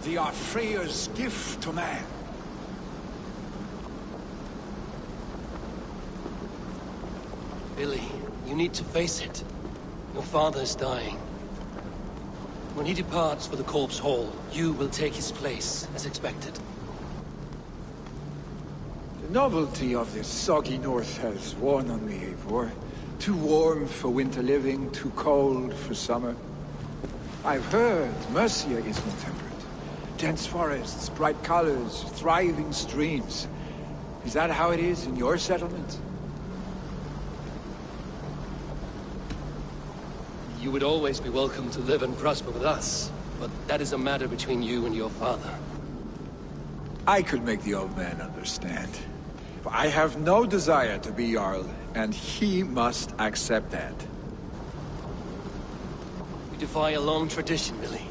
They are Freya's gift to man. Billy, you need to face it. Your father's dying. When he departs for the Corpse Hall, you will take his place, as expected. The novelty of this soggy north has worn on me, Eivor. Too warm for winter living, too cold for summer. I've heard Mercia is more temperate. Dense forests, bright colors, thriving streams. Is that how it is in your settlement? You would always be welcome to live and prosper with us, but that is a matter between you and your father. I could make the old man understand. I have no desire to be Jarl, and he must accept that. We defy a long tradition, Billy.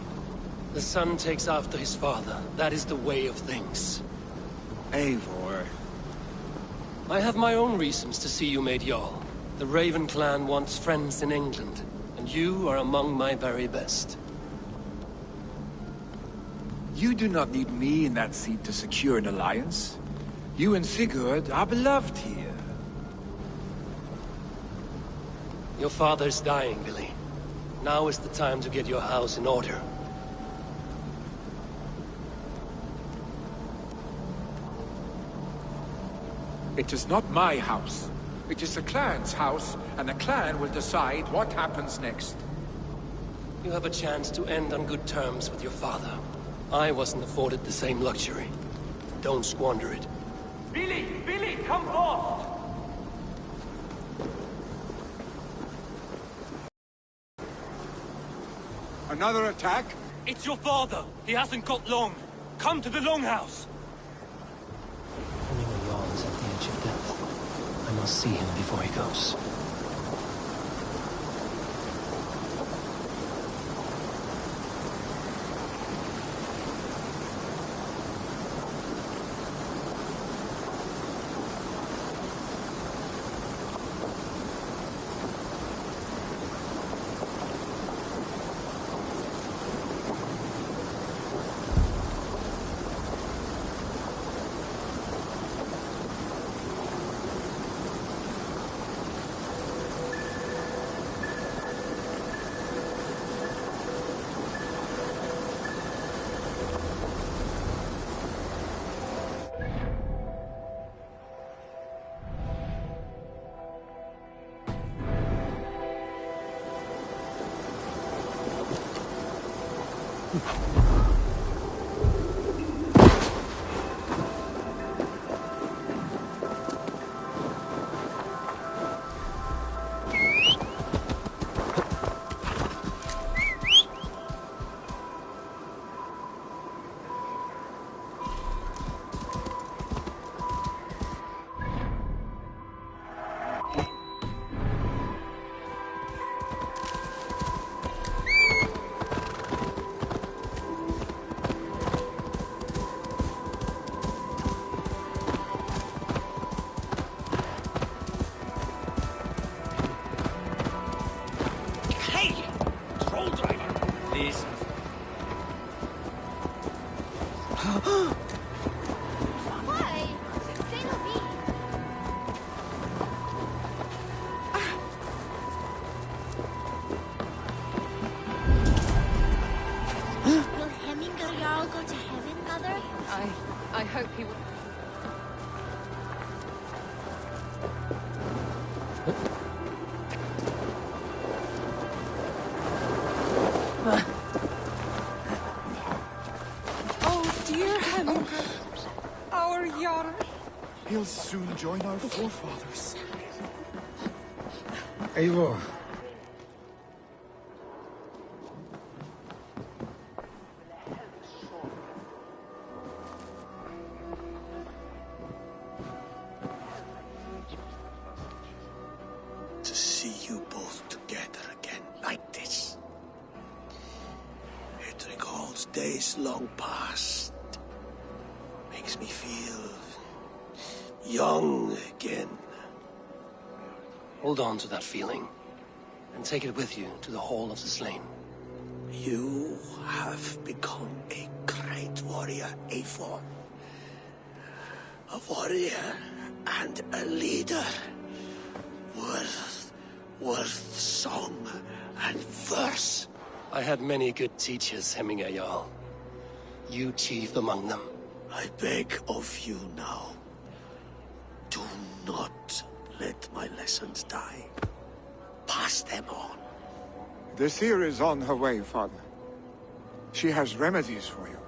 The son takes after his father. That is the way of things. Eivor. I have my own reasons to see you made Jarl. The Raven clan wants friends in England, and you are among my very best. You do not need me in that seat to secure an alliance. You and Sigurd are beloved here. Your father's dying, Billy. Now is the time to get your house in order. It is not my house. It is the clan's house, and the clan will decide what happens next. You have a chance to end on good terms with your father. I wasn't afforded the same luxury. Don't squander it. Billy! Billy, come forth! Another attack? It's your father! He hasn't got long! Come to the Longhouse! Running yawns at the edge of death. I must see him before he goes. I hope he will. Oh dear Hemingr, our Jarl. He'll soon join our forefathers. Eivor. To see you both together again like this. It recalls days long past. Makes me feel young again. Hold on to that feeling, and take it with you to the Hall of the Slain. You have become a great warrior, Eivor. A warrior and a leader. Worth song and verse. I had many good teachers, Hemminger Jarl. You chief among them. I beg of you now. Do not let my lessons die. Pass them on. The seer is on her way, Father. She has remedies for you.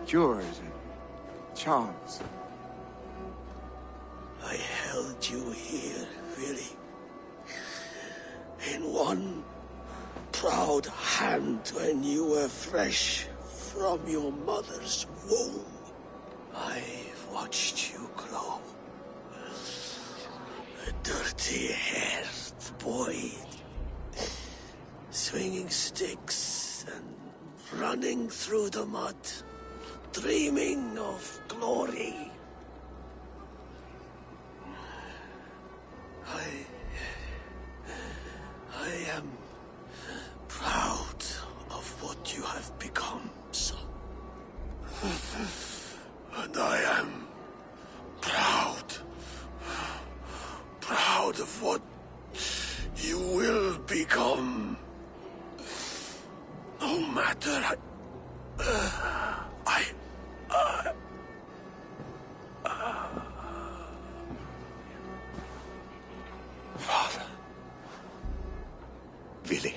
Cures and charms. I held you here, really. In one proud hand when you were fresh from your mother's womb. I've watched you grow. A dirty-haired boy, swinging sticks and running through the mud, dreaming of glory. I am proud of what you have become, son. And I am proud of what you will become. No matter Father. Willi.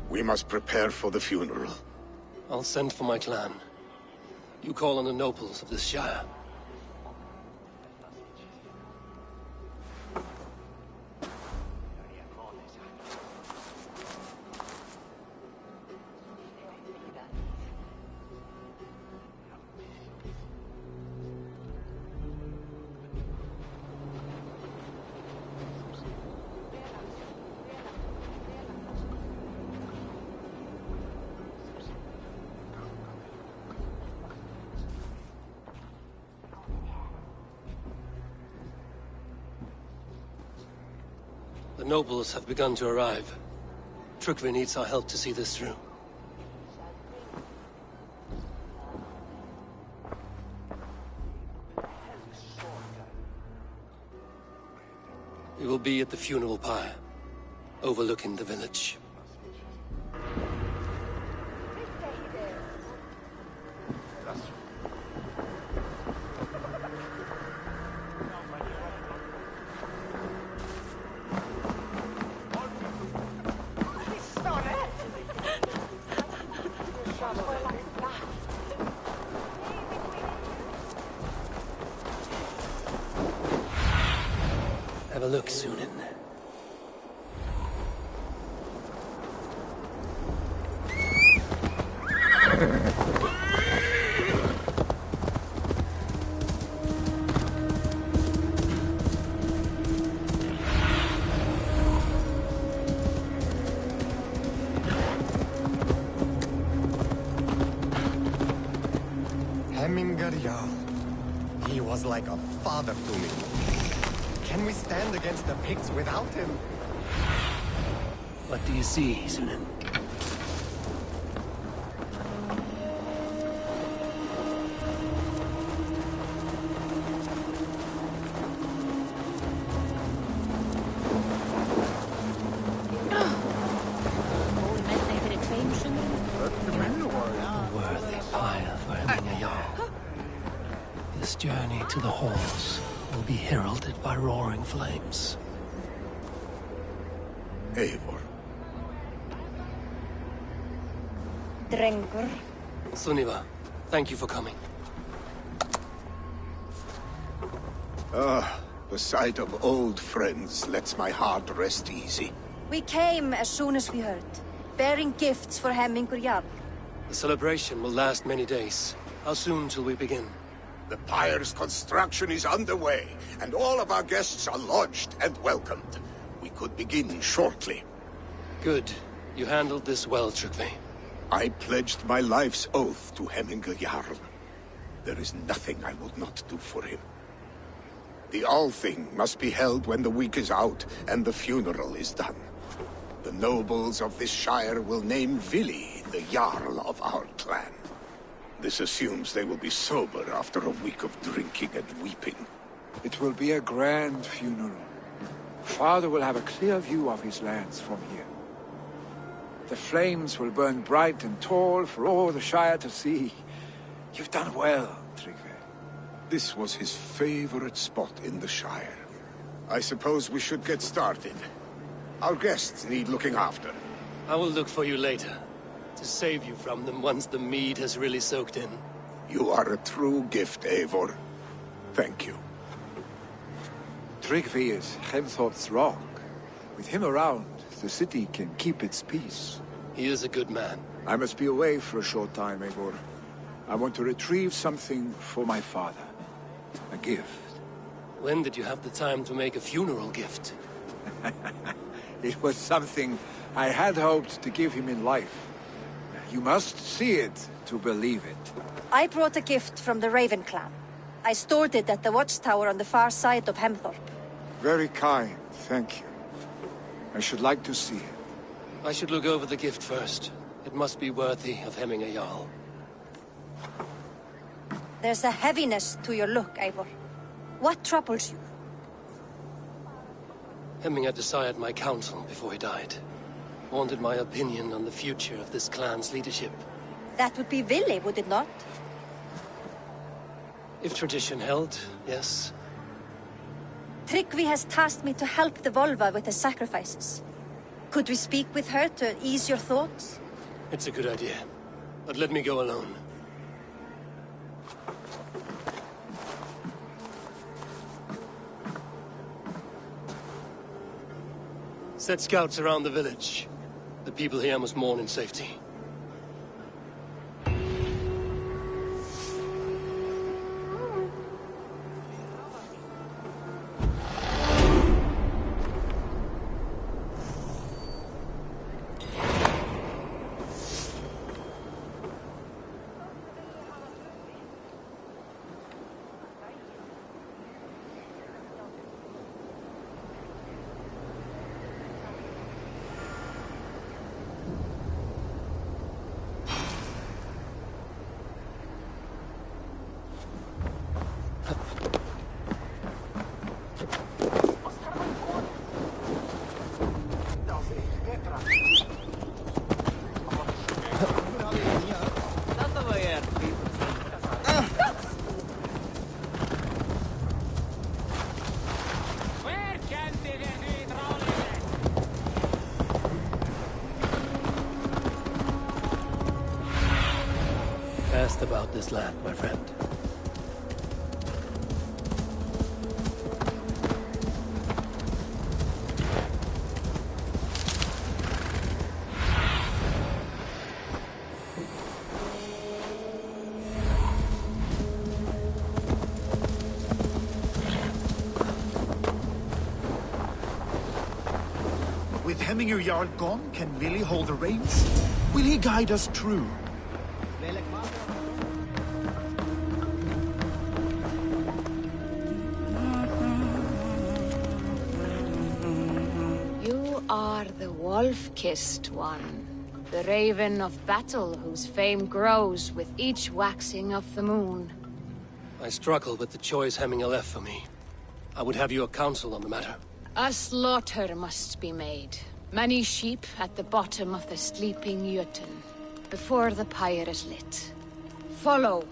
We must prepare for the funeral. I'll send for my clan. You call on the nobles of this shire. The nobles have begun to arrive. Trukvi needs our help to see this through. We will be at the funeral pyre, overlooking the village. Have a look, Sunan. Hemminger Jarl. He was like a father to me. Can we stand against the Picts without him? What do you see, Sunan? A worthy pyre for Hemminger Jarl. This journey to the halls will be heralded by roaring flames. Eivor. Drengur. Sunniva, thank you for coming. The sight of old friends lets my heart rest easy. We came as soon as we heard, bearing gifts for Hemminger Jarl. The celebration will last many days. How soon till we begin? The pyre's construction is underway, and all of our guests are lodged and welcomed. We could begin shortly. Good. You handled this well, Tryggvi. I pledged my life's oath to Hemminger Jarl. There is nothing I would not do for him. The Althing must be held when the week is out and the funeral is done. The nobles of this shire will name Vili the Jarl of our clan. This assumes they will be sober after a week of drinking and weeping. It will be a grand funeral. Father will have a clear view of his lands from here. The flames will burn bright and tall for all the Shire to see. You've done well, Tryggvi. This was his favorite spot in the Shire. I suppose we should get started. Our guests need looking after. I will look for you later, to save you from them once the mead has really soaked in. You are a true gift, Eivor. Thank you. Tryggvi is Hemthorpe's rock. With him around, the city can keep its peace. He is a good man. I must be away for a short time, Eivor. I want to retrieve something for my father. A gift. When did you have the time to make a funeral gift? It was something I had hoped to give him in life. You must see it to believe it. I brought a gift from the Raven clan. I stored it at the watchtower on the far side of Hemthorpe. Very kind, thank you. I should like to see it. I should look over the gift first. It must be worthy of Hemminger Jarl. There's a heaviness to your look, Eivor. What troubles you? Hemminger desired my counsel before he died. Wanted my opinion on the future of this clan's leadership. That would be Vili, would it not? If tradition held, yes. Tryggvi has tasked me to help the Volva with the sacrifices. Could we speak with her to ease your thoughts? It's a good idea. But let me go alone. Set scouts around the village. The people here must mourn in safety. Fast about this land, my friend. With Hemminger Jarl gone, can Vili hold the reins? Will he guide us true? You are the wolf-kissed one. The raven of battle whose fame grows with each waxing of the moon. I struggle with the choice Hemminger left for me. I would have your counsel on the matter. A slaughter must be made. Many sheep at the bottom of the sleeping Jötun, before the pyre is lit. Follow.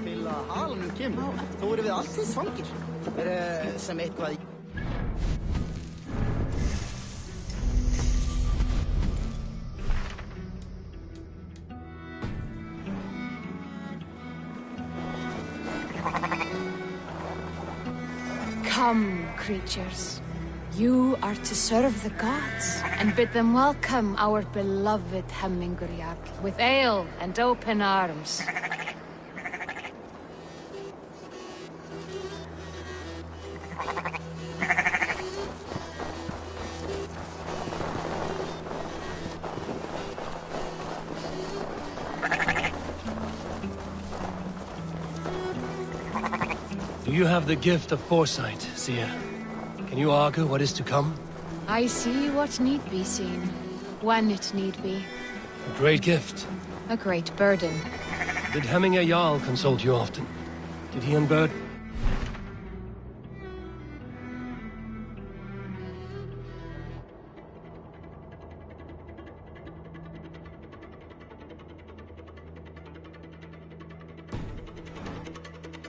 Til að halen kemur, þá erum við alltaf svangir. Sem eitthvað... Come, creatures. You are to serve the gods, and bid them welcome our beloved Hemingurjarl with ale and open arms. Do you have the gift of foresight, Seer? Can you argue what is to come? I see what need be seen, when it need be. A great gift. A great burden. Did Hemminger Jarl consult you often? Did he unburden?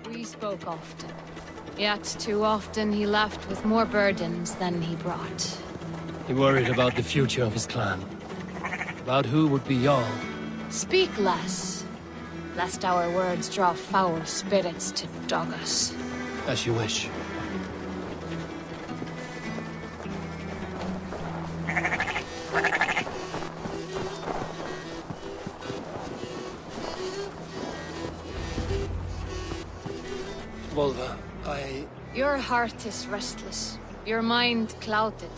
We spoke often. Yet too often he left with more burdens than he brought. He worried about the future of his clan. About who would be Jarl. Speak less, lest our words draw foul spirits to dog us. As you wish. Volva, Your heart is restless. Your mind clouded.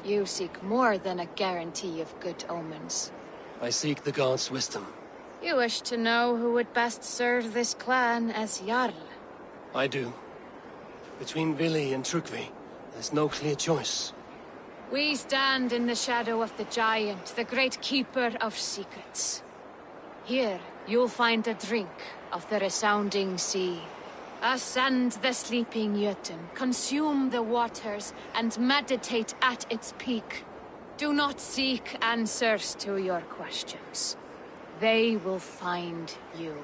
You seek more than a guarantee of good omens. I seek the gods' wisdom. You wish to know who would best serve this clan as Jarl. I do. Between Vili and Trukvi, there's no clear choice. We stand in the shadow of the giant, the great keeper of secrets. Here, you'll find a drink of the resounding sea. Ascend the sleeping Jötun, consume the waters, and meditate at its peak. Do not seek answers to your questions. They will find you.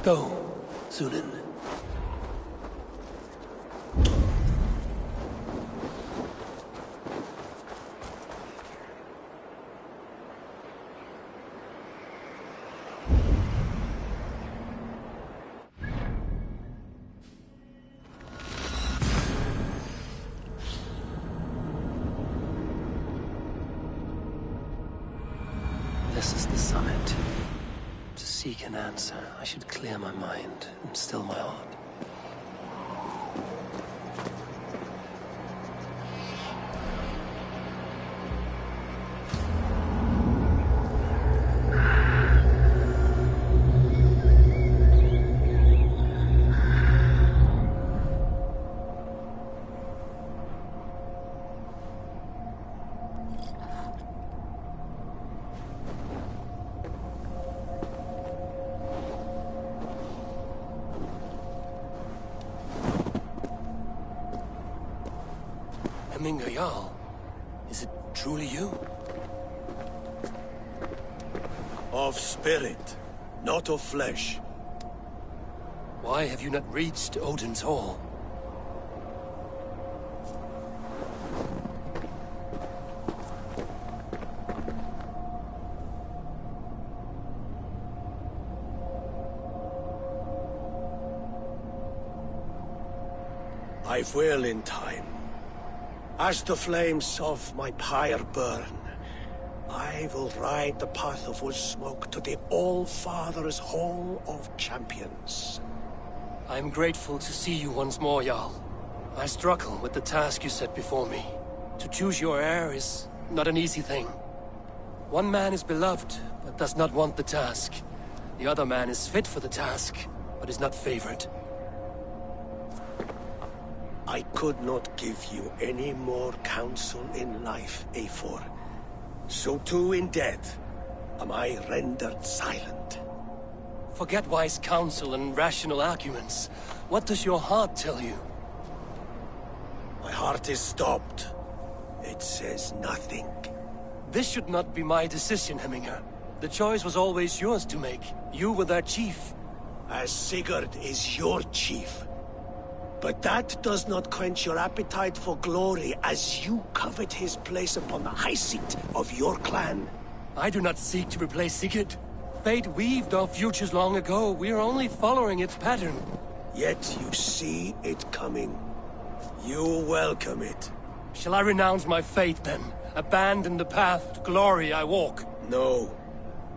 Go, Sunan. This is the summit. To seek an answer, I should clear my mind and still my heart. Hemminger Jarl, is it truly you? Of spirit, not of flesh. Why have you not reached Odin's Hall? I will in time. As the flames of my pyre burn, I will ride the path of wood smoke to the All-Father's Hall of Champions. I am grateful to see you once more, Jarl. I struggle with the task you set before me. To choose your heir is not an easy thing. One man is beloved, but does not want the task. The other man is fit for the task, but is not favored. I could not give you any more counsel in life, Eivor. So too in death, am I rendered silent. Forget wise counsel and rational arguments. What does your heart tell you? My heart is stopped. It says nothing. This should not be my decision, Hemminger. The choice was always yours to make. You were their chief. As Sigurd is your chief. But that does not quench your appetite for glory as you covet his place upon the high seat of your clan. I do not seek to replace Sigurd. Fate weaved our futures long ago. We are only following its pattern. Yet you see it coming. You welcome it. Shall I renounce my faith then? Abandon the path to glory I walk? No.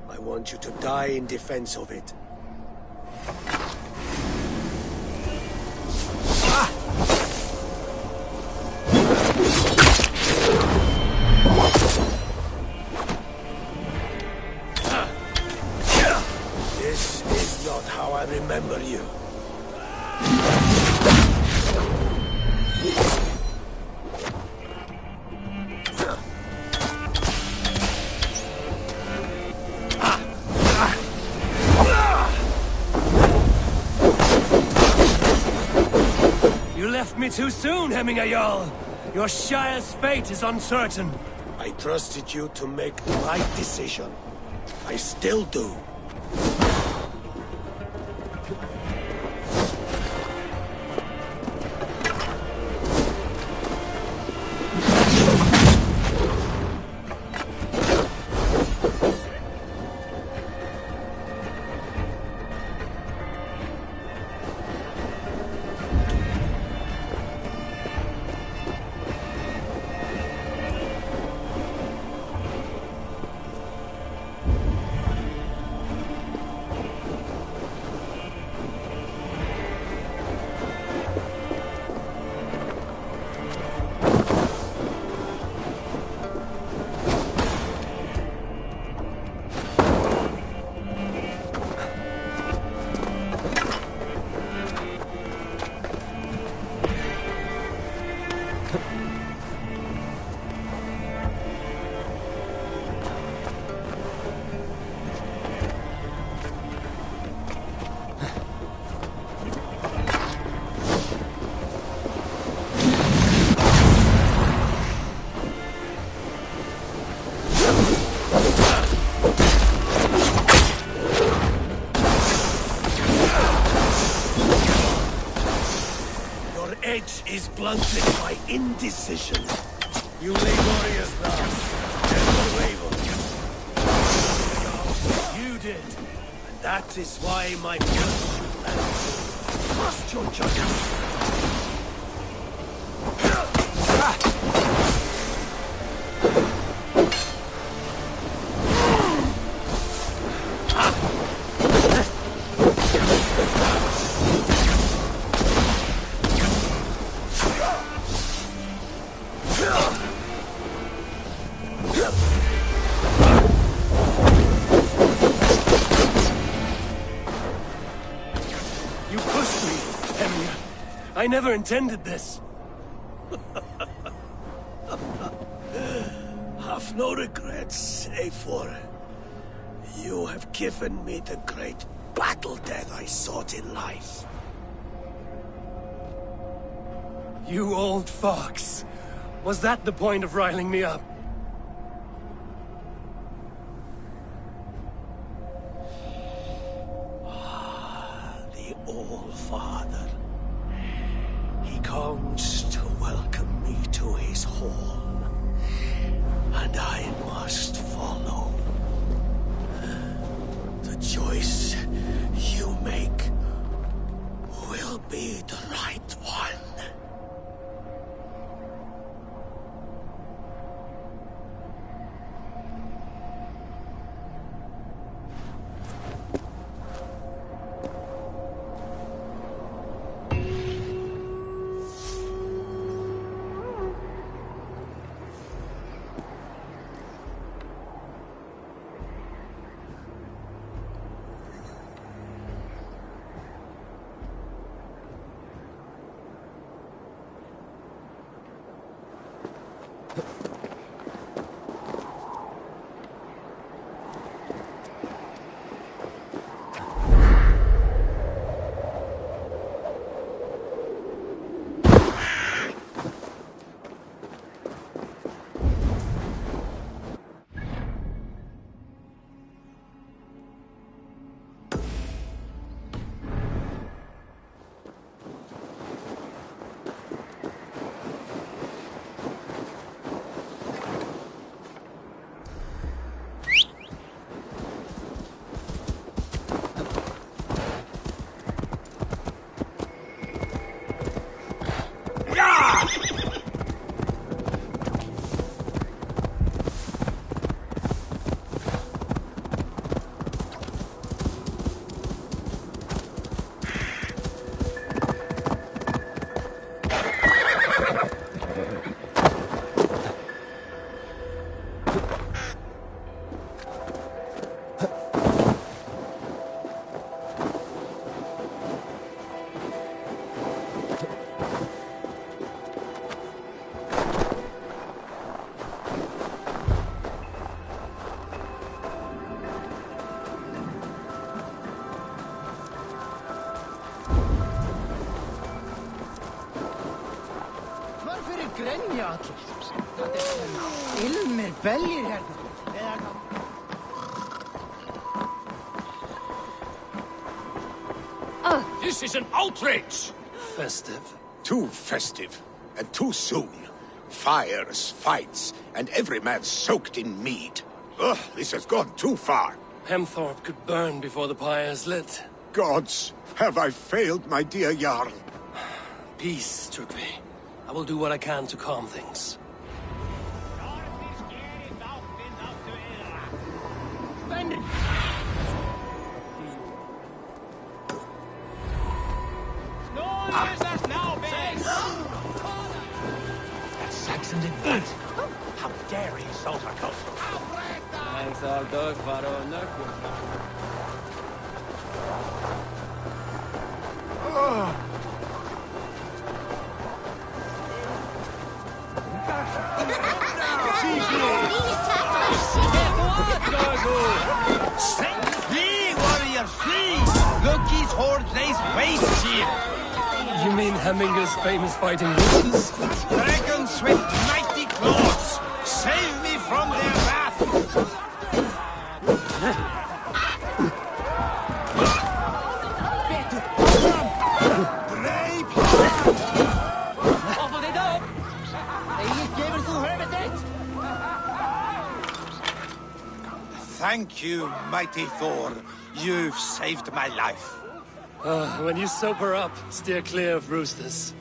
I want you to die in defense of it. This is not how I remember you. You left me too soon, Hemminger Jarl. Your Shire's fate is uncertain. I trusted you to make the right decision. I still do. Is blunted by indecision. You lay warriors now. Never waver. You did. And that is why my blood trust your judgment. I never intended this. Have no regrets, Eivor. You have given me the great battle death I sought in life. You old fox. Was that the point of riling me up? The All-Father. He comes to welcome me to his hall. And I must follow. The choice you make will be the right one. semja allir. Ilmir bellir hérna. This is an outrage! Festive. Too festive, and too soon. Fires, fights, and every man soaked in mead. Ugh, this has gone too far. Hemthorpe could burn before the pyre is lit. Gods, have I failed my dear Jarl? Peace, Trygve. I will do what I can to calm things. That Saxon did that! How dare he insult our culture? Thanks, all dog, Faro, Flee, warrior, flee! Loki's horde lays waste here! You mean Hemminger's famous fighting roosters? Dragons with mighty claws! Save me from their wrath! Thank you, mighty Thor. You've saved my life. When you sober up, steer clear of roosters.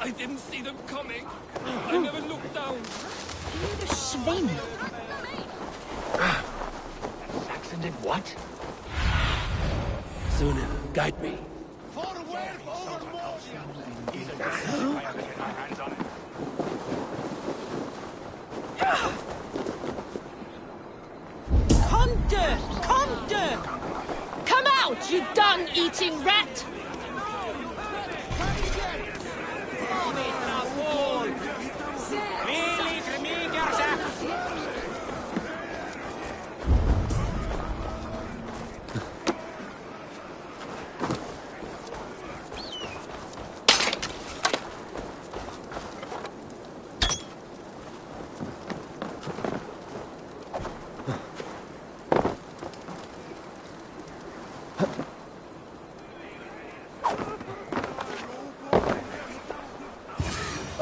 I didn't see them coming. I never looked down. Svin. Saxon did what? Sunan, guide me. Come out, you dung-eating rat!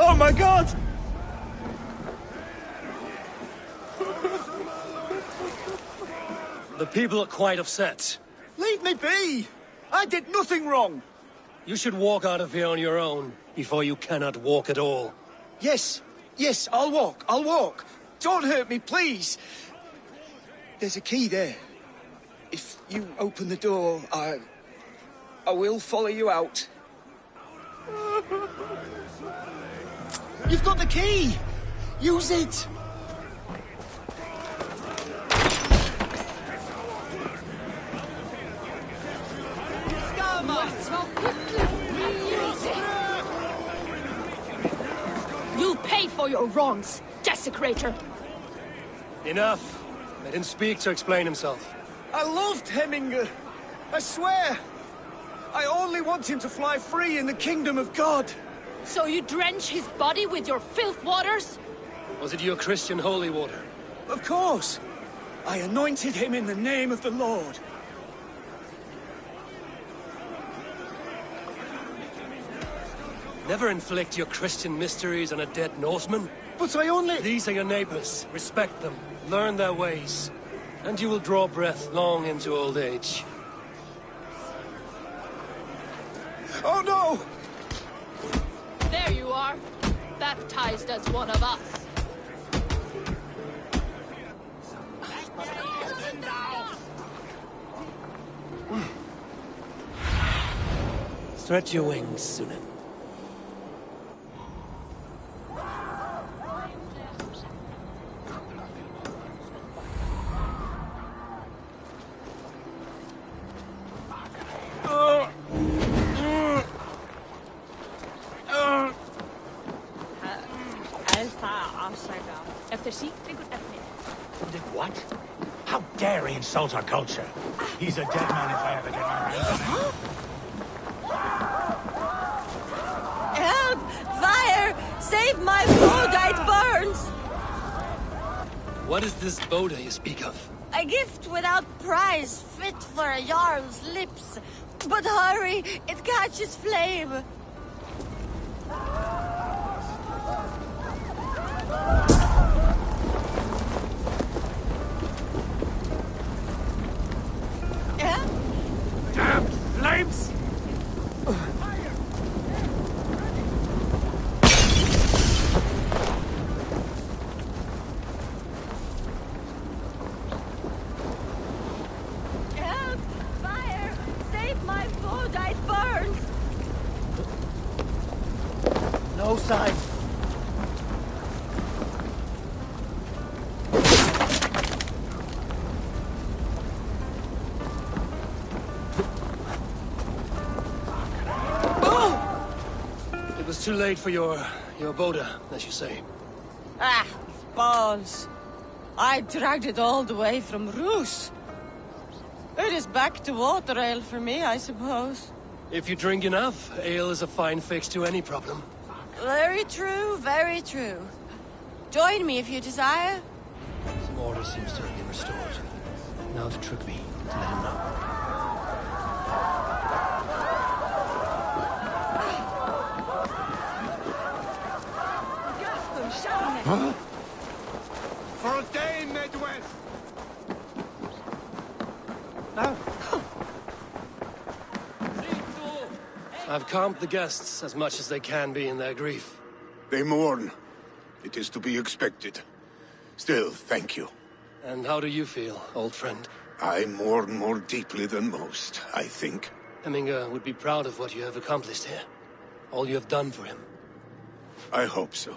Oh my god! The people are quite upset. Leave me be! I did nothing wrong! You should walk out of here on your own, before you cannot walk at all. Yes, I'll walk. Don't hurt me, please. There's a key there. If you open the door, I will follow you out. You've got the key! Use it! You'll pay for your wrongs, desecrator! Enough! Let him speak to explain himself. I loved Hemminger. I swear. I only want him to fly free in the kingdom of God. So you drench his body with your filth waters? Was it your Christian holy water? Of course. I anointed him in the name of the Lord. Never inflict your Christian mysteries on a dead Norseman. But I only... These are your neighbors. Respect them. Learn their ways. And you will draw breath long into old age. Oh no! There you are. Baptized as one of us. Stretch your wings, Sunan. Efter sigtryggur efni. Did what? How dare he insult our culture? He's a dead man if I ever get my hands on him. Help! Fire! Save my food, it burns! What is this Boda you speak of? A gift without price, fit for a Jarl's lips. But hurry, it catches flame. Damn flames! Help! Fire! Save my food, it burns! No sign. It was too late for your Boda, as you say. Ah, balls. I dragged it all the way from Roos. It is back to water ale for me, I suppose. If you drink enough, ale is a fine fix to any problem. Very true, very true. Join me if you desire. Some order seems to have been restored. Now to Trygve, to let him know. Huh? For a day in Midwest! No. I've calmed the guests as much as they can be in their grief. They mourn. It is to be expected. Still, thank you. And how do you feel, old friend? I mourn more deeply than most, I think. Hemminger would be proud of what you have accomplished here. All you have done for him. I hope so.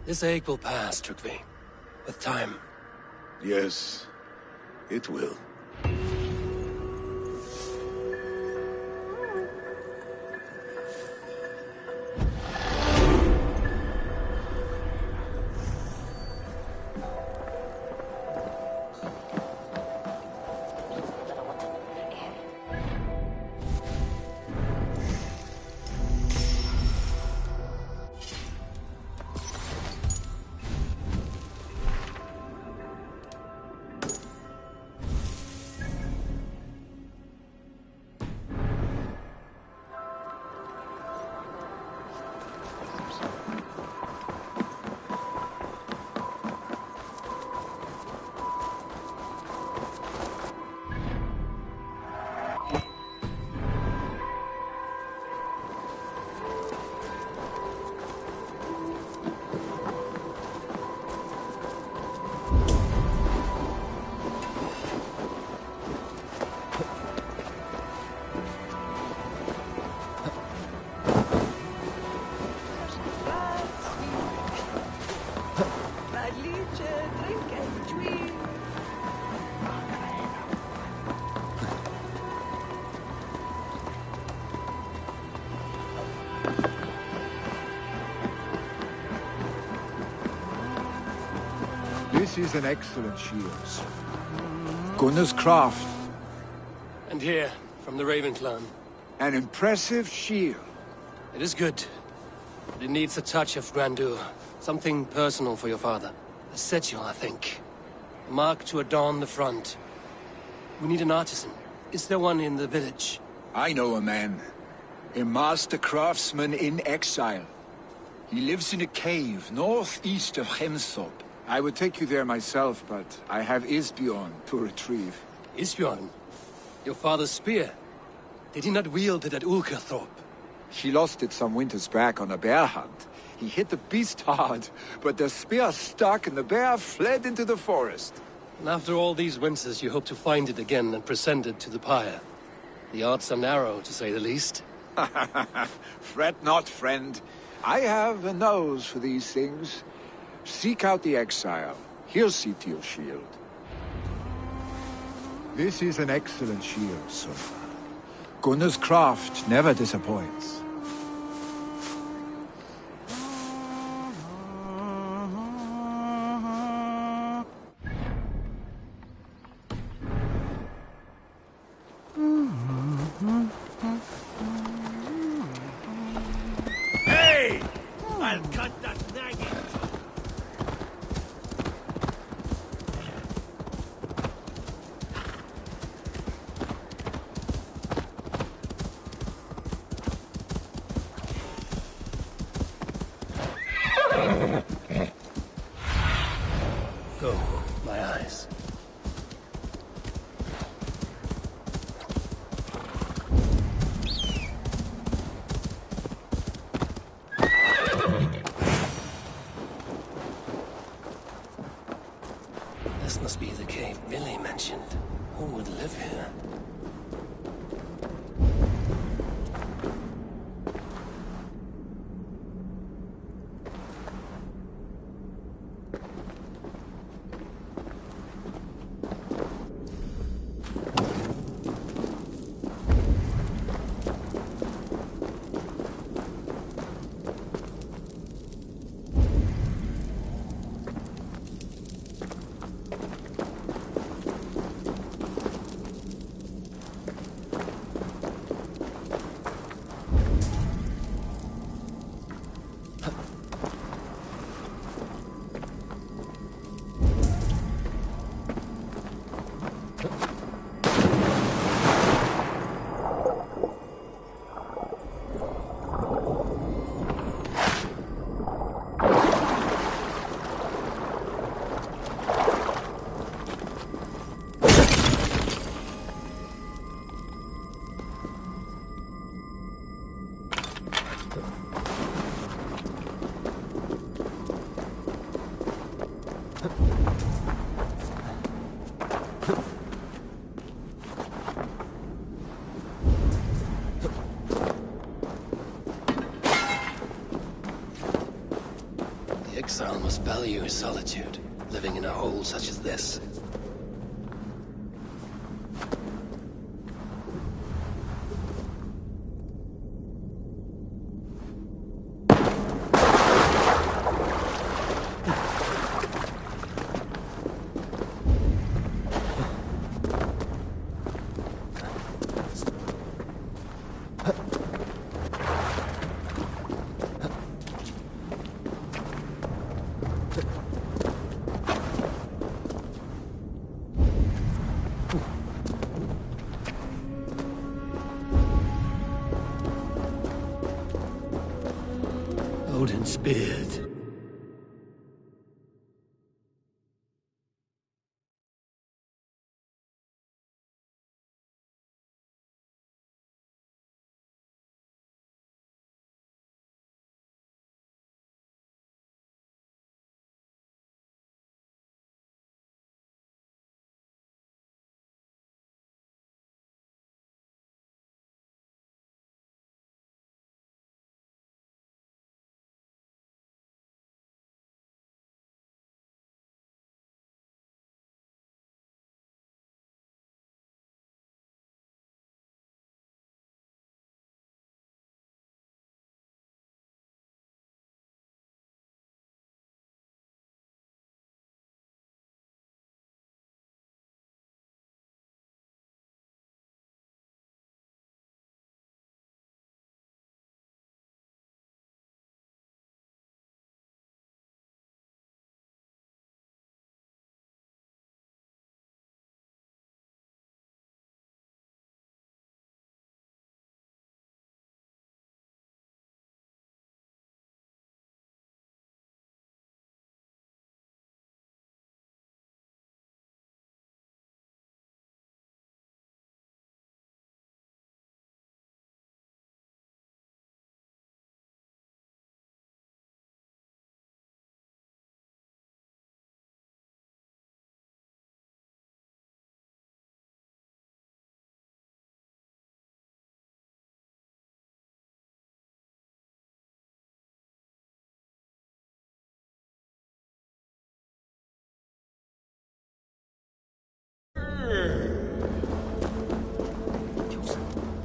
This ache will pass, Trygve. With time. Yes, it will. This is an excellent shield. Gunnar's craft. And here, from the Raven clan. An impressive shield. It is good. But it needs a touch of grandeur. Something personal for your father. A sigil, I think. A mark to adorn the front. We need an artisan. Is there one in the village? I know a man. A master craftsman in exile. He lives in a cave northeast of Hemthorpe. I would take you there myself, but I have Isbjorn to retrieve. Isbjorn? Your father's spear? Did he not wield it at Ulkerthorpe? He lost it some winters back on a bear hunt. He hit the beast hard, but the spear stuck and the bear fled into the forest. And after all these winters, you hope to find it again and present it to the pyre. The odds are narrow, to say the least. Fret not, friend. I have a nose for these things. Seek out the exile. He'll see to your shield. This is an excellent shield, son. Gunnar's craft never disappoints. cut that nagging. Go, my eyes. This must be the cave Billy mentioned. Who would live here? The exile must value his solitude, living in a hole such as this. Odin's beard.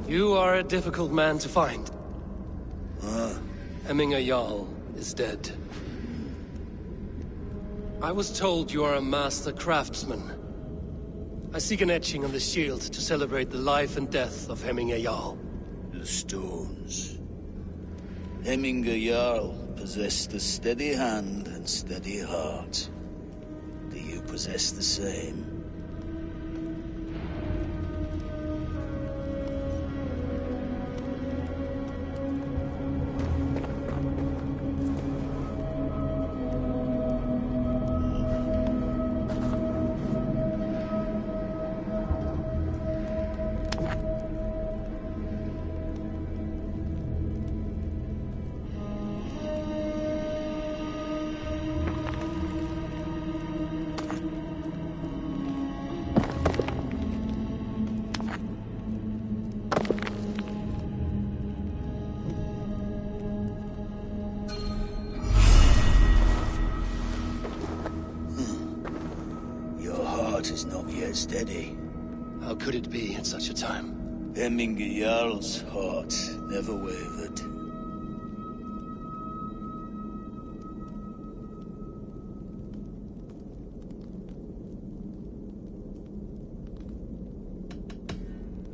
You are a difficult man to find. Hemminger Jarl is dead. I was told you are a master craftsman. I seek an etching on the shield to celebrate the life and death of Hemminger Jarl. The stones. Hemminger Jarl possess the steady hand and steady heart. Do you possess the same? Is not yet steady. How could it be at such a time? Hemminger Jarl's heart never wavered.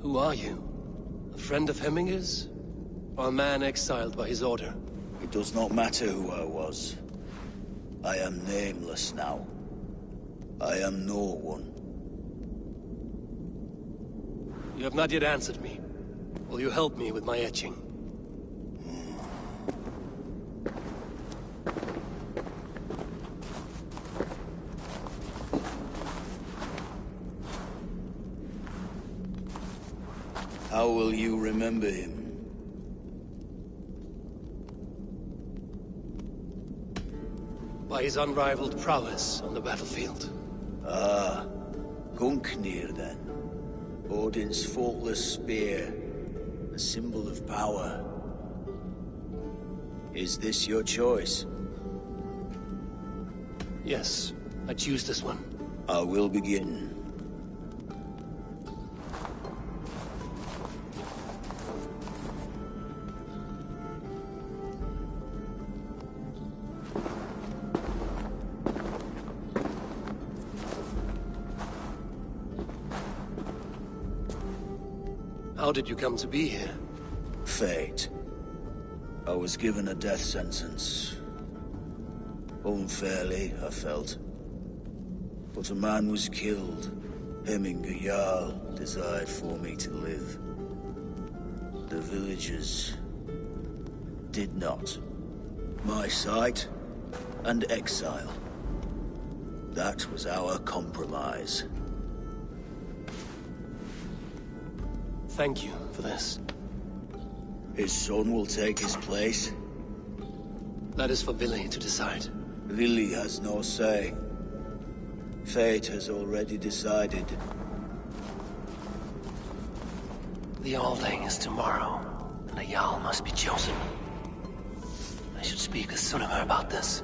Who are you? A friend of Hemminger's? Or a man exiled by his order? It does not matter who I was. I am nameless now. I am no one. You have not yet answered me. Will you help me with my etching? How will you remember him? By his unrivaled prowess on the battlefield. Ah, Gungnir then. Odin's faultless spear, a symbol of power. Is this your choice? Yes, I choose this one. I will begin. How did you come to be here? Fate. I was given a death sentence. Unfairly, I felt. But a man was killed. Hemminger Jarl desired for me to live. The villagers did not. My sight and exile. That was our compromise. Thank you for this. His son will take his place. That is for Vili to decide. Vili has no say. Fate has already decided. The Alding is tomorrow, and a Jarl must be chosen. I should speak with Sunnema about this.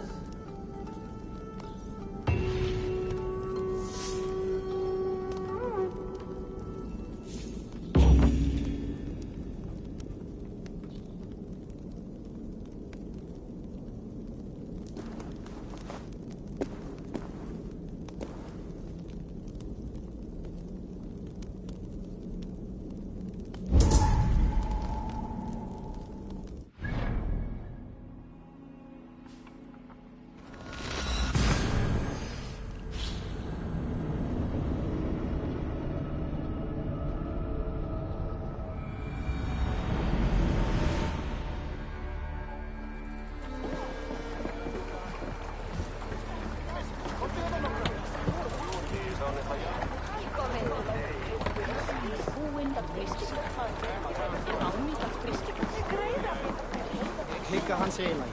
Klikkahan siellä.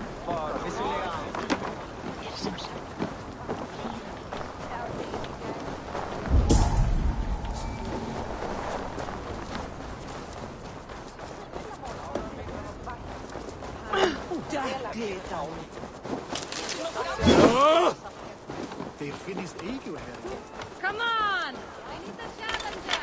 Vissulega. They've finished eager. Come on! I need a challenger!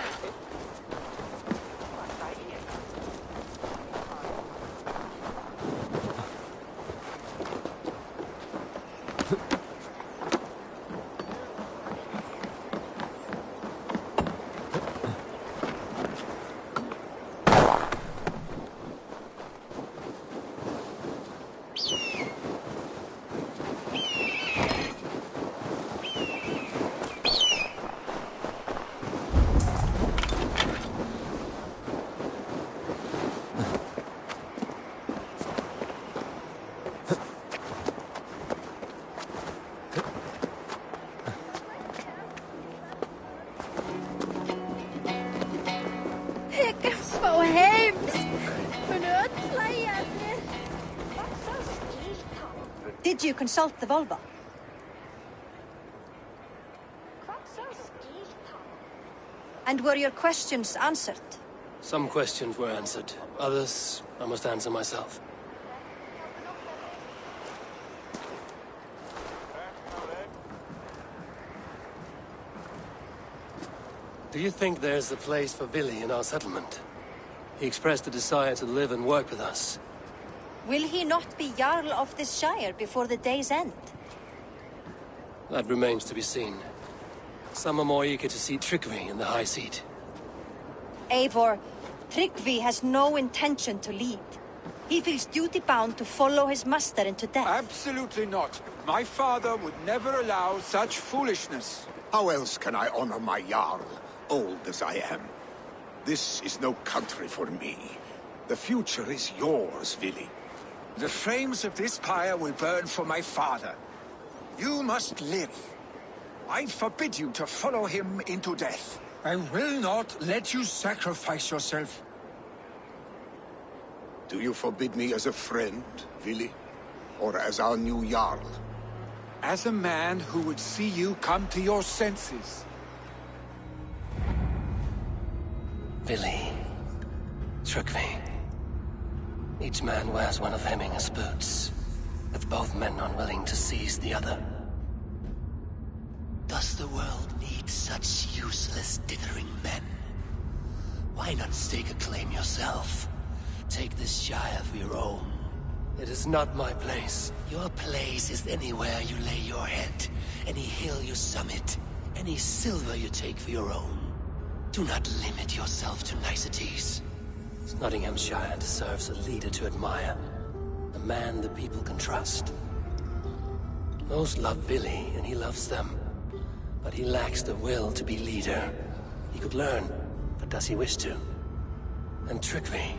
Did you consult the Volva? And were your questions answered? Some questions were answered. Others, I must answer myself. Do you think there's a place for Vili in our settlement? He expressed a desire to live and work with us. Will he not be Jarl of this Shire before the day's end? That remains to be seen. Some are more eager to see Tryggvi in the high seat. Eivor, Tryggvi has no intention to lead. He feels duty-bound to follow his master into death. Absolutely not. My father would never allow such foolishness. How else can I honor my Jarl, old as I am? This is no country for me. The future is yours, Vili. The flames of this pyre will burn for my father. You must live. I forbid you to follow him into death. I will not let you sacrifice yourself. Do you forbid me as a friend, Vili? Or as our new Jarl? As a man who would see you come to your senses. Vili. Tryggvi. Each man wears one of Hemminger's boots, with both men unwilling to seize the other. Does the world need such useless, dithering men? Why not stake a claim yourself? Take this Shire for your own. It is not my place. Your place is anywhere you lay your head, any hill you summit, any silver you take for your own. Do not limit yourself to niceties. Snotinghamscire deserves a leader to admire. A man the people can trust. Most love Vili, and he loves them. But he lacks the will to be leader. He could learn, but does he wish to? And Tryggvi.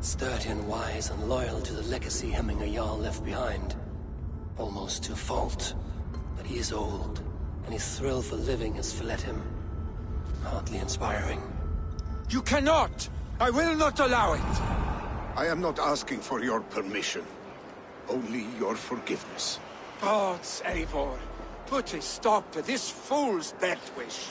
Sturdy and wise and loyal to the legacy Hemminger Jarl left behind. Almost to a fault. But he is old, and his thrill for living has fled him. Hardly inspiring. You cannot! I will not allow it! I am not asking for your permission. Only your forgiveness. Gods, Eivor, put a stop to this fool's death wish.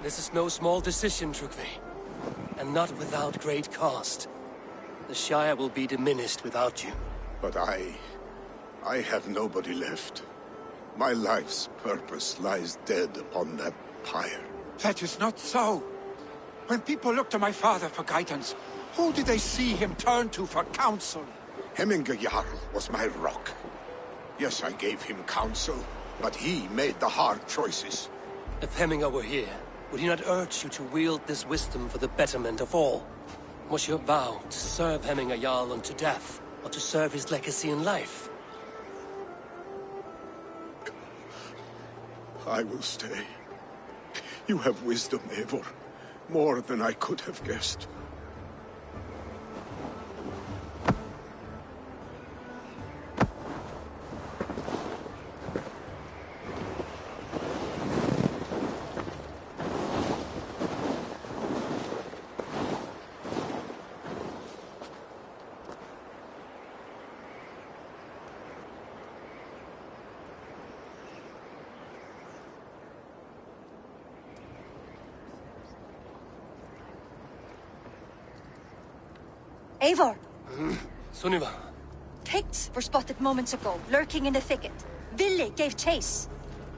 This is no small decision, Tryggvi. And not without great cost. The Shire will be diminished without you. But I have nobody left. My life's purpose lies dead upon that pyre. That is not so. When people look to my father for guidance, who did they see him turn to for counsel? Hemminger Jarl was my rock. Yes, I gave him counsel, but he made the hard choices. If Hemminger were here, would he not urge you to wield this wisdom for the betterment of all? Was your vow to serve Hemminger Jarl unto death, or to serve his legacy in life? I will stay. You have wisdom, Eivor. More than I could have guessed. Eivor! Sunniva! Picts were spotted moments ago, lurking in the thicket. Vili gave chase.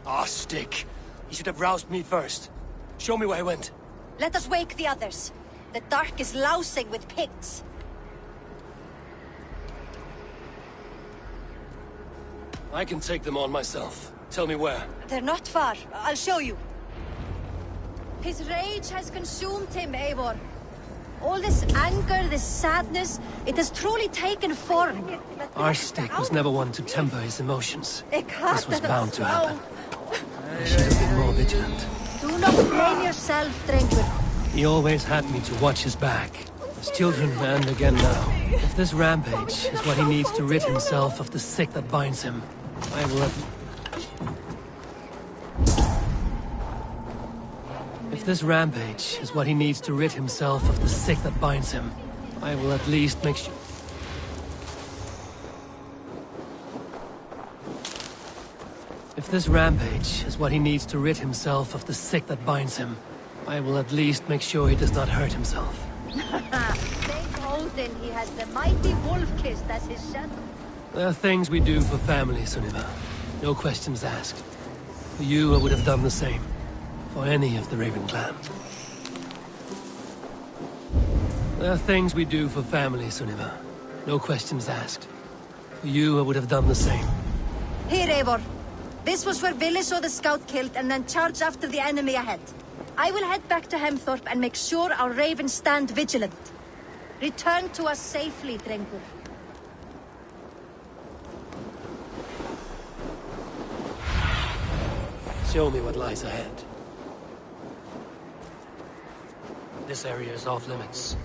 Ah, stick! He should have roused me first. Show me where he went. Let us wake the others. The dark is lousing with Picts. I can take them on myself. Tell me where. They're not far. I'll show you. His rage has consumed him, Eivor. All this anger, this sadness, it has truly taken form. Our stick was never one to temper his emotions. This was bound to happen. I should have been more vigilant. Do not blame yourself, Drengur. He always had me to watch his back. As children, and again now. If this rampage is what he needs to rid himself of the sick that binds him, I will... If If this rampage is what he needs to rid himself of the sick that binds him, I will at least make sure... If this rampage is what he needs to rid himself of the sick that binds him, I will at least make sure he does not hurt himself. Thank Odin he has the mighty wolf-kissed as his shadow. There are things we do for family, Sunniva. No questions asked. For you, I would have done the same. For any of the Raven clan. There are things we do for family, Sunniva. No questions asked. For you, I would have done the same. Here, Eivor. This was where Vili saw the scout killed and then charged after the enemy ahead. I will head back to Hemthorpe and make sure our ravens stand vigilant. Return to us safely, Drengur. Show me what lies ahead. This area is off limits.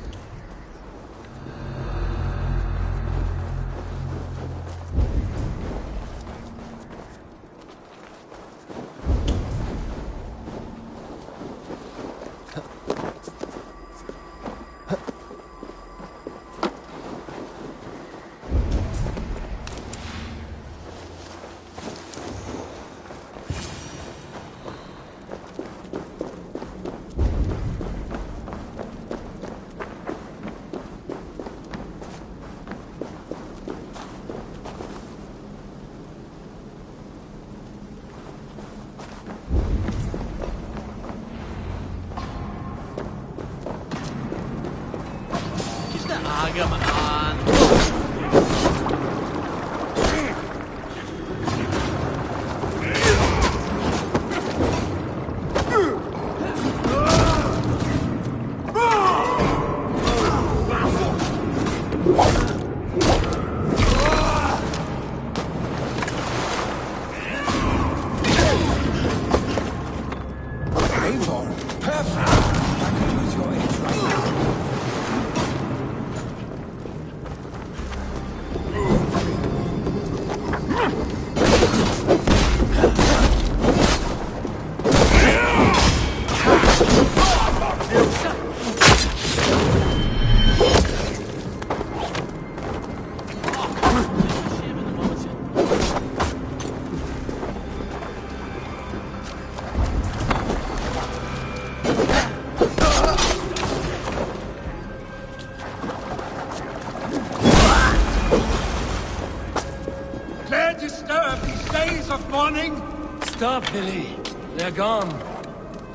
Stop, Billy. They're gone.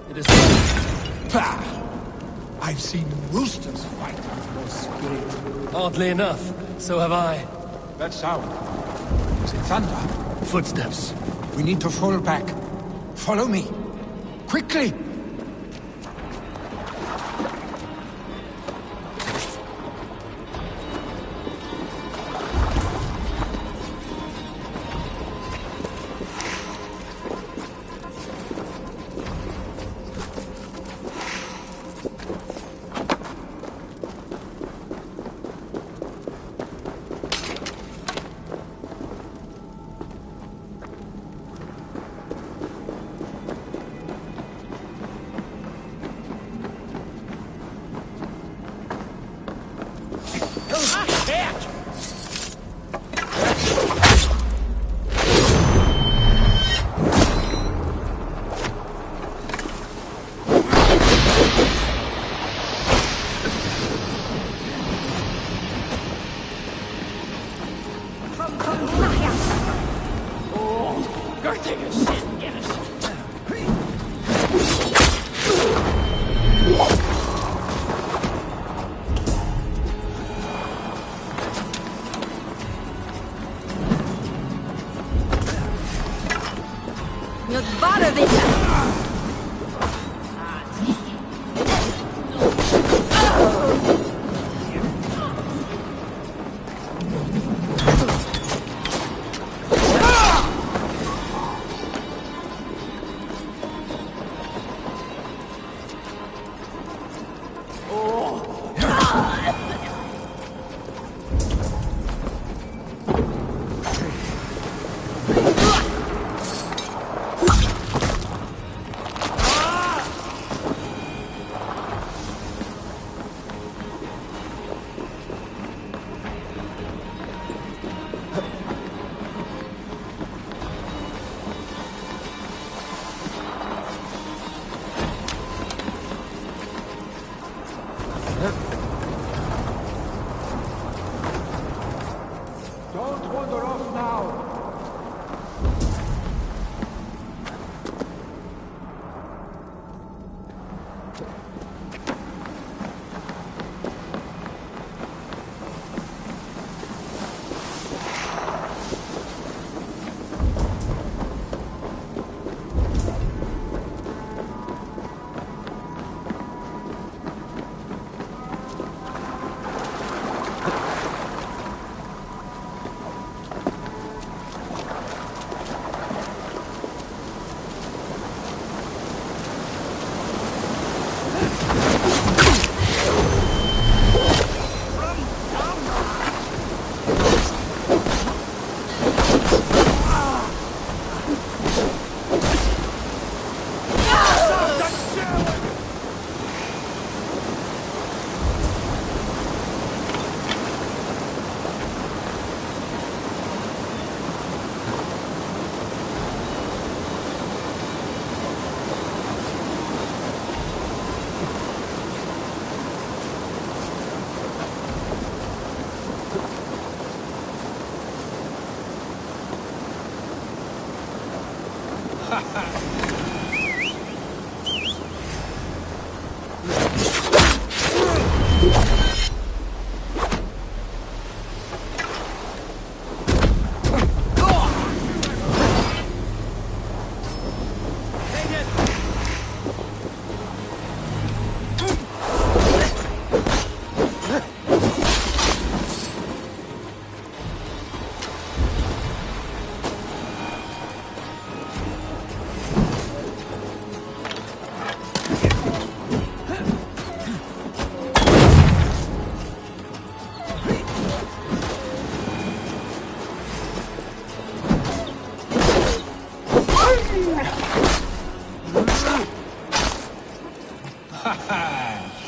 It is... Pah! I've seen roosters fight with more spirit. Oddly enough, so have I. That sound. Is it thunder? Footsteps. We need to fall back. Follow me. Quickly!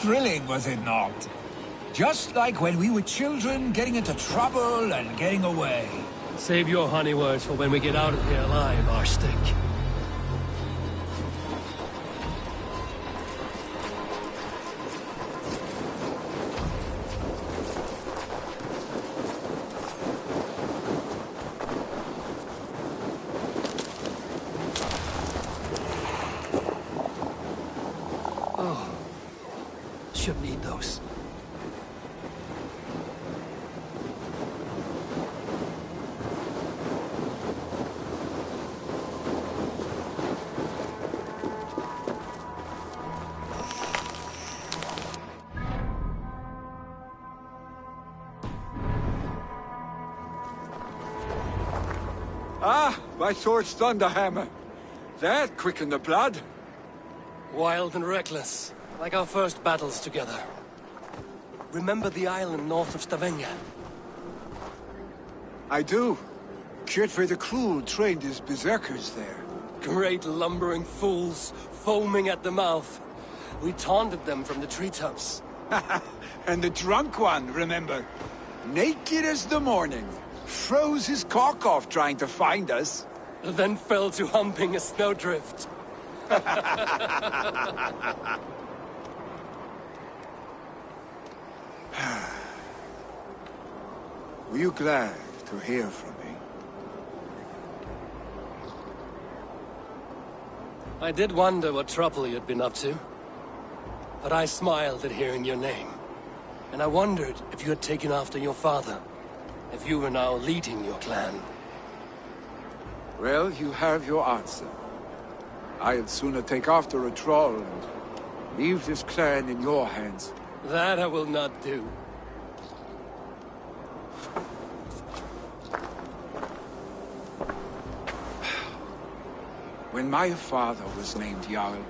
Thrilling, was it not? Just like when we were children, getting into trouble and getting away. Save your honey words for when we get out of here alive, Arstick. Should need those. Ah, my sword's thunderhammer. That quickened the blood. Wild and reckless. Like our first battles together. Remember the island north of Stavanger? I do. Kjotve the Cruel trained his berserkers there. Great lumbering fools, foaming at the mouth. We taunted them from the treetops. And the drunk one, remember? Naked as the morning. Froze his cock off trying to find us. Then fell to humping a snowdrift. Were you glad to hear from me? I did wonder what trouble you'd been up to. But I smiled at hearing your name. And I wondered if you had taken after your father. If you were now leading your clan. Well, you have your answer. I'd sooner take after a troll and leave this clan in your hands. That I will not do. When my father was named Jarl,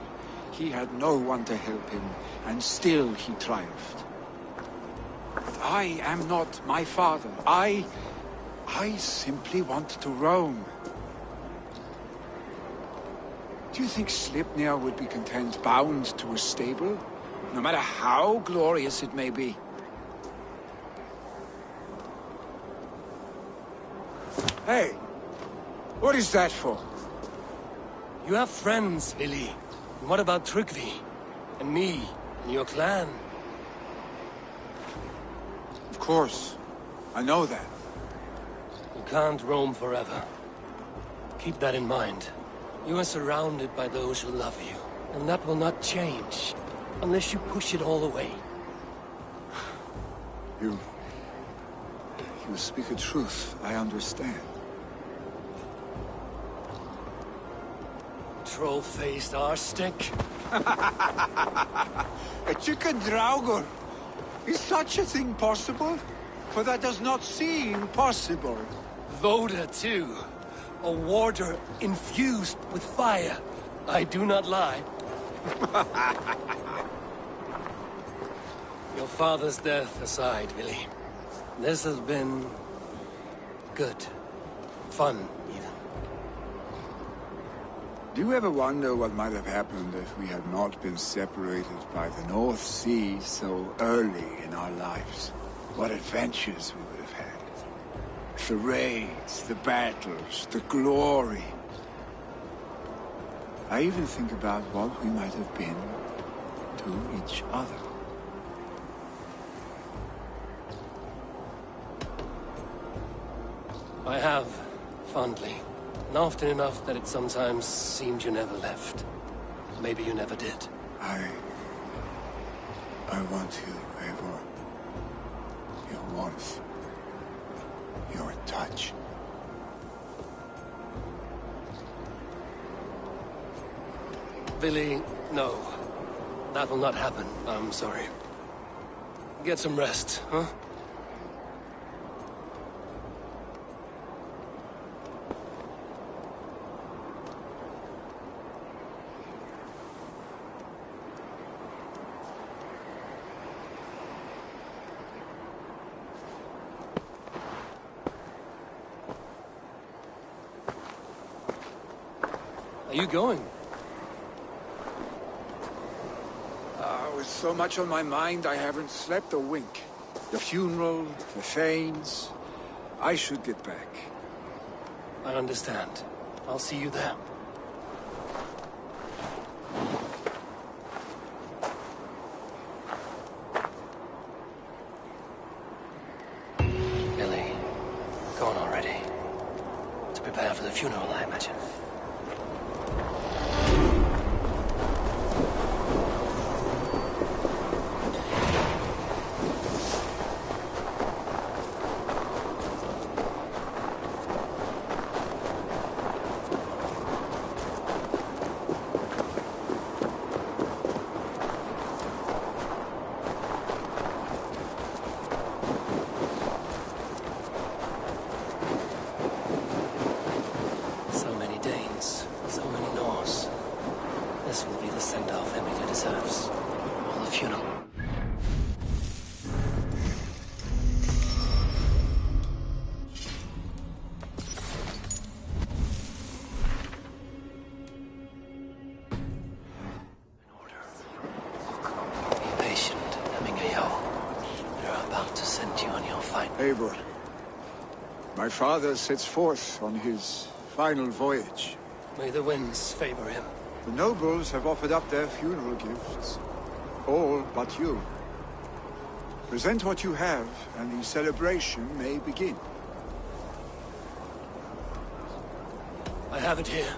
he had no one to help him, and still he triumphed. But I am not my father. I simply want to roam. Do you think Sleipnir would be content bound to a stable? No matter how glorious it may be. Hey! What is that for? You have friends, Vili. And what about Tryggvi? And me? And your clan? Of course. I know that. You can't roam forever. Keep that in mind. You are surrounded by those who love you. And that will not change. Unless you push it all away. You speak a truth. I understand. Troll-faced arstick. A chicken draugur. Is such a thing possible? For that does not seem possible. Voda, too. A warder infused with fire. I do not lie. Your father's death aside, Vili. This has been... good. Fun, even. Do you ever wonder what might have happened if we had not been separated by the North Sea so early in our lives? What adventures we would have had. The raids, the battles, the glory. I even think about what we might have been to each other. I have, fondly. Often enough that it sometimes seemed you never left. Maybe you never did. I want you, Eivor. Your warmth. Your touch. Billy, no. That will not happen. I'm sorry. Get some rest, huh? Are you going? With so much on my mind, I haven't slept a wink. The funeral, the Thanes. I should get back. I understand. I'll see you there. Billy, go on already. To prepare for the funeral, I imagine. Eivor, my father sets forth on his final voyage. May the winds favor him. The nobles have offered up their funeral gifts. All but you. Present what you have, and the celebration may begin. I have it here.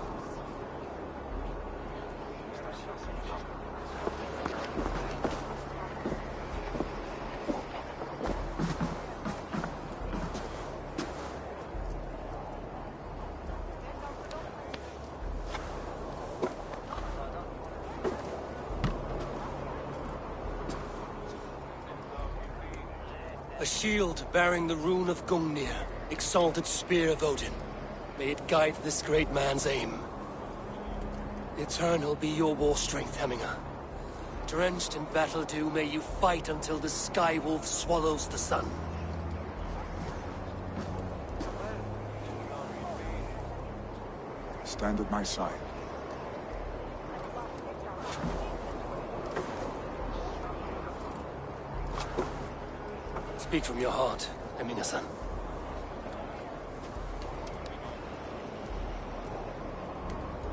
A shield bearing the rune of Gungnir, exalted spear of Odin. May it guide this great man's aim. Eternal be your war strength, Hemminger. Drenched in battle dew, may you fight until the sky wolf swallows the sun. Stand at my side. Speak from your heart, Hemminger-san.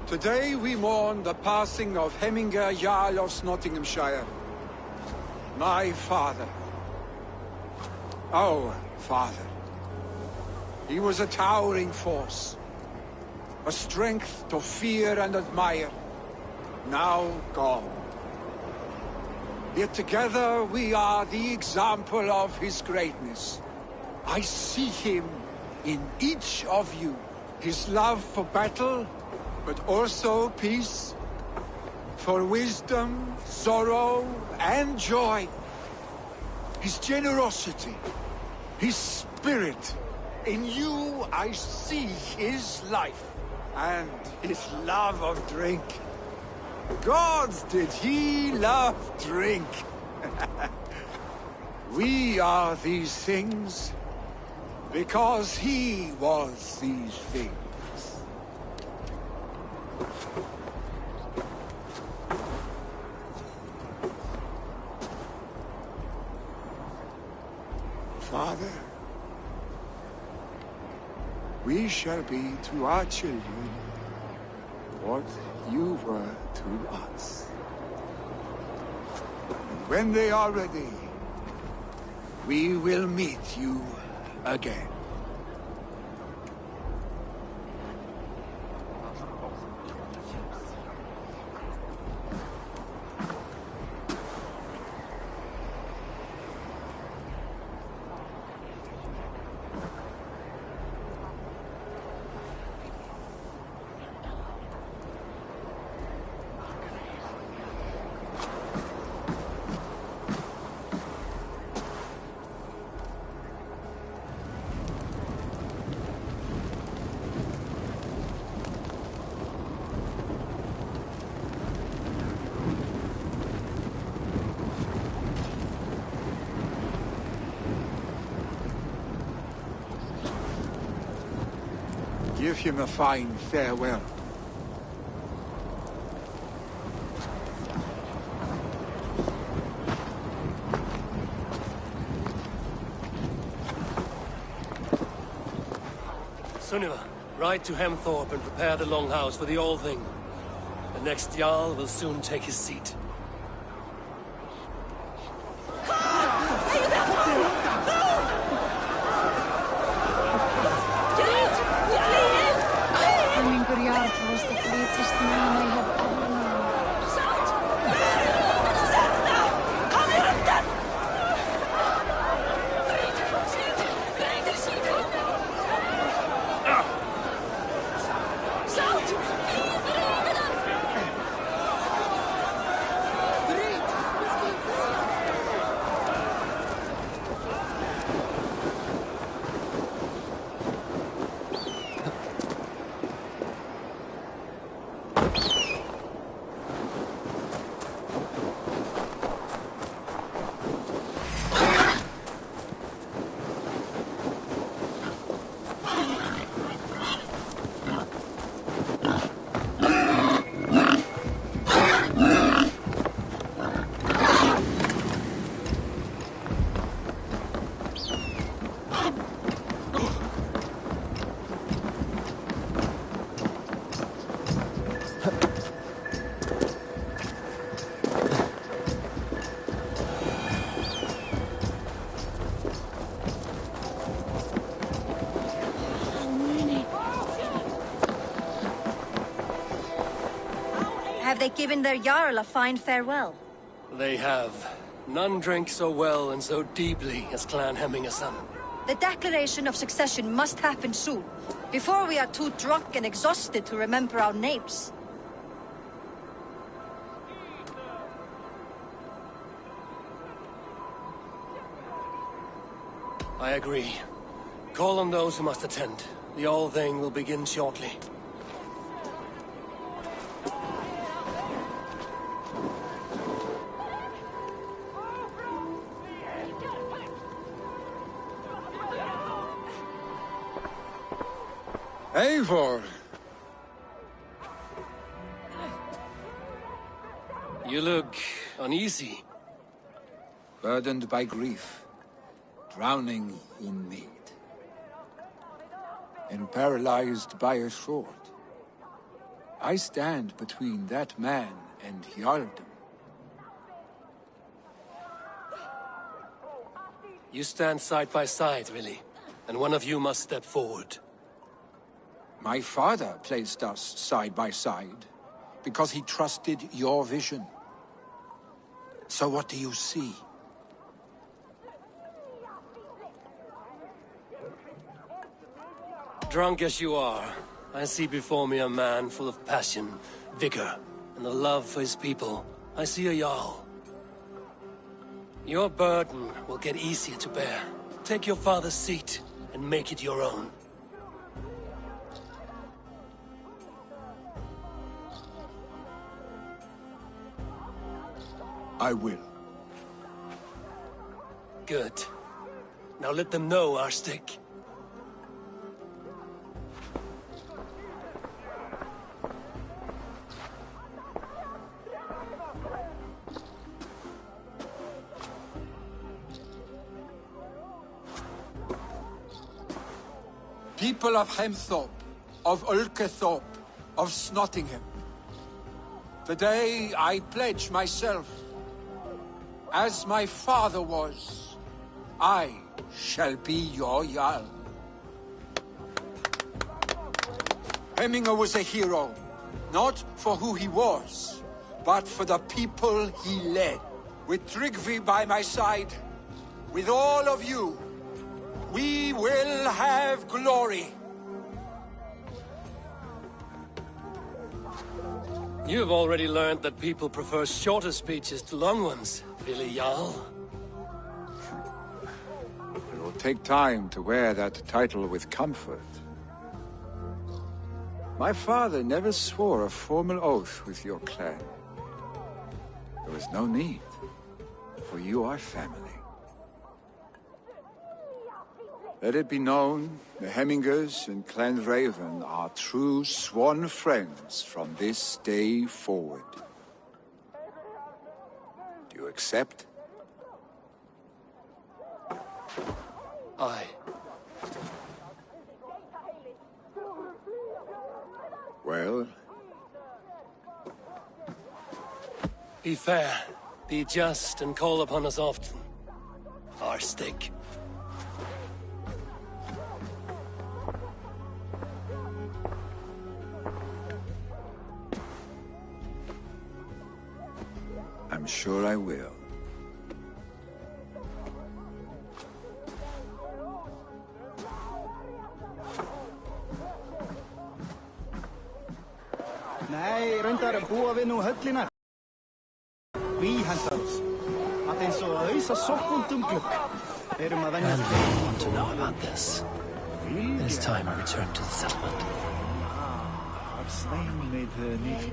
Today we mourn the passing of Hemminger Jarl of Snotinghamscire. My father. Our father. He was a towering force. A strength to fear and admire. Now gone. Yet together we are the example of his greatness. I see him in each of you. His love for battle, but also peace. For wisdom, sorrow, and joy. His generosity, his spirit. In you I see his life, and his love of drink. Gods, did he love drink! We are these things because he was these things. Father, we shall be to our children what you were to us. And when they are ready, we will meet you again. Give him a fine farewell. Sunniva, ride to Hemthorpe and prepare the Longhouse for the All-Thing. The next Jarl will soon take his seat. Jarl was the greatest man I have ever known. Have they given their Jarl a fine farewell? They have. None drink so well and so deeply as Clan Hemmingason. The declaration of succession must happen soon, before we are too drunk and exhausted to remember our names. I agree. Call on those who must attend. The All-Thing will begin shortly. Eivor! You look uneasy. Burdened by grief, drowning in need, and paralyzed by a sword. I stand between that man and Jarldom. You stand side by side, really, and one of you must step forward. My father placed us side by side, because he trusted your vision. So what do you see? Drunk as you are, I see before me a man full of passion, vigor, and a love for his people. I see a Jarl. Your burden will get easier to bear. Take your father's seat and make it your own. I will. Good. Now let them know our stick. People of Hemthorpe, of Ulkethorpe, of Snotingham. Today I pledge myself. As my father was, I shall be your Jarl. Hemminger was a hero, not for who he was, but for the people he led. With Tryggvi by my side, with all of you, we will have glory. You've already learned that people prefer shorter speeches to long ones, Billy Jarl. It will take time to wear that title with comfort. My father never swore a formal oath with your clan. There was no need, for you are family. Let it be known, the Hemmingers and Clan Raven are true sworn friends from this day forward. Do you accept? Aye. Well? Be fair, be just, and call upon us often. Our stick. I'm sure I will. Nei, reyndar búa við nú höllina. Hví hentar oss. Að eins og auðsa sokkundum glugg. Erum að venja... And we want to know about this. It is time I return to the settlement. Af Svein með nýtt.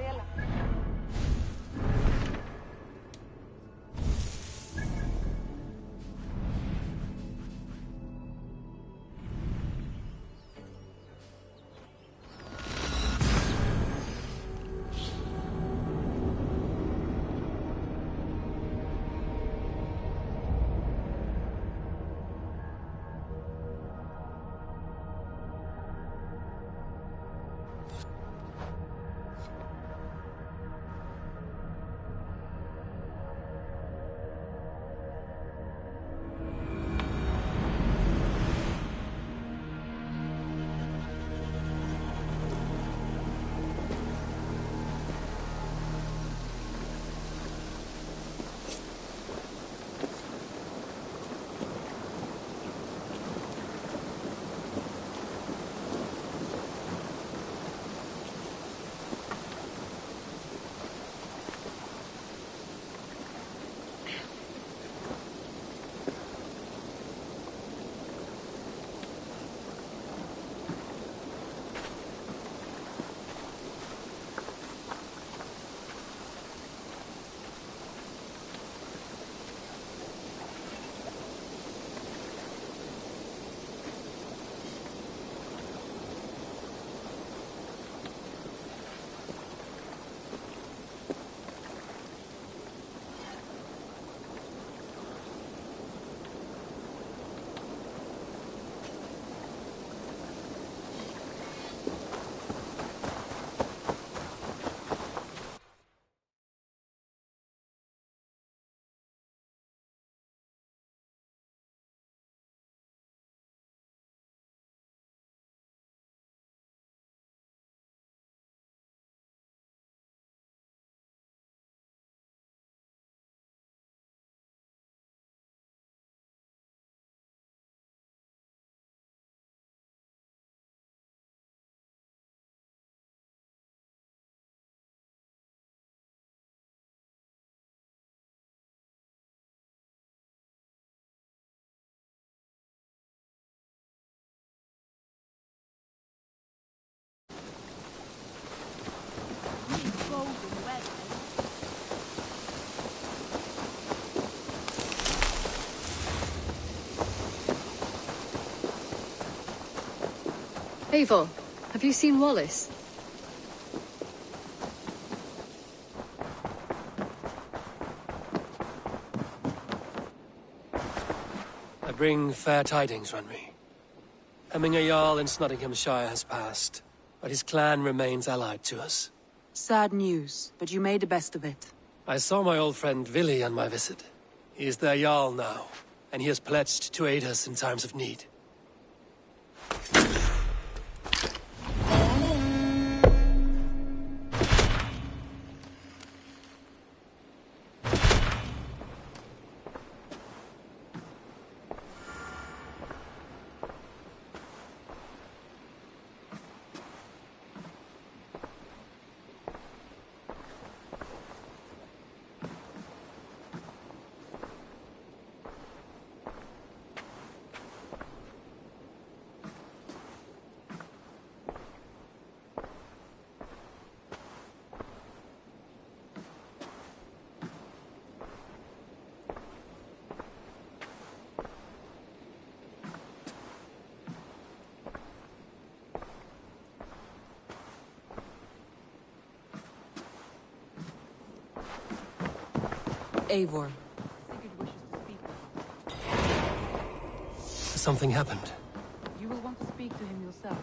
Eivor, have you seen Wallace? I bring fair tidings, Runry. Hemminger Jarl in Snotinghamscire has passed, but his clan remains allied to us. Sad news, but you made the best of it. I saw my old friend Vili on my visit. He is their Jarl now, and he has pledged to aid us in times of need. Eivor. Something happened. You will want to speak to him yourself.